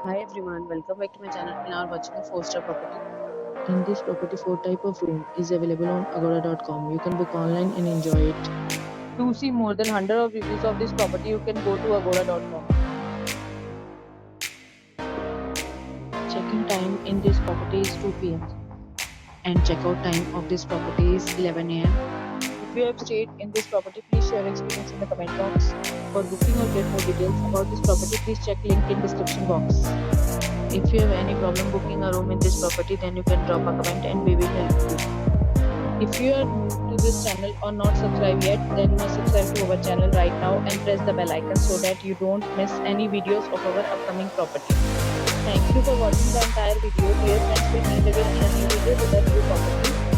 Hi everyone, welcome back to my channel. Now we're watching a 4-star property. In this property, 4 type of room is available on agoda.com. You can book online and enjoy it. To see more than 100 of reviews of this property, you can go to agoda.com. Check-in time in this property is 2 p.m. and check-out time of this property is 11 a.m. If you have stayed in this property, please share your experience in the comment box. For booking or get more details about this property, please check link in description box. If you have any problem booking a room in this property, then you can drop a comment and we will help you. If you are new to this channel or not subscribed yet, then must subscribe to our channel right now and press the bell icon so that you don't miss any videos of our upcoming property. Thank you for watching the entire video. Dear friends, we meet again in a new video with a new property.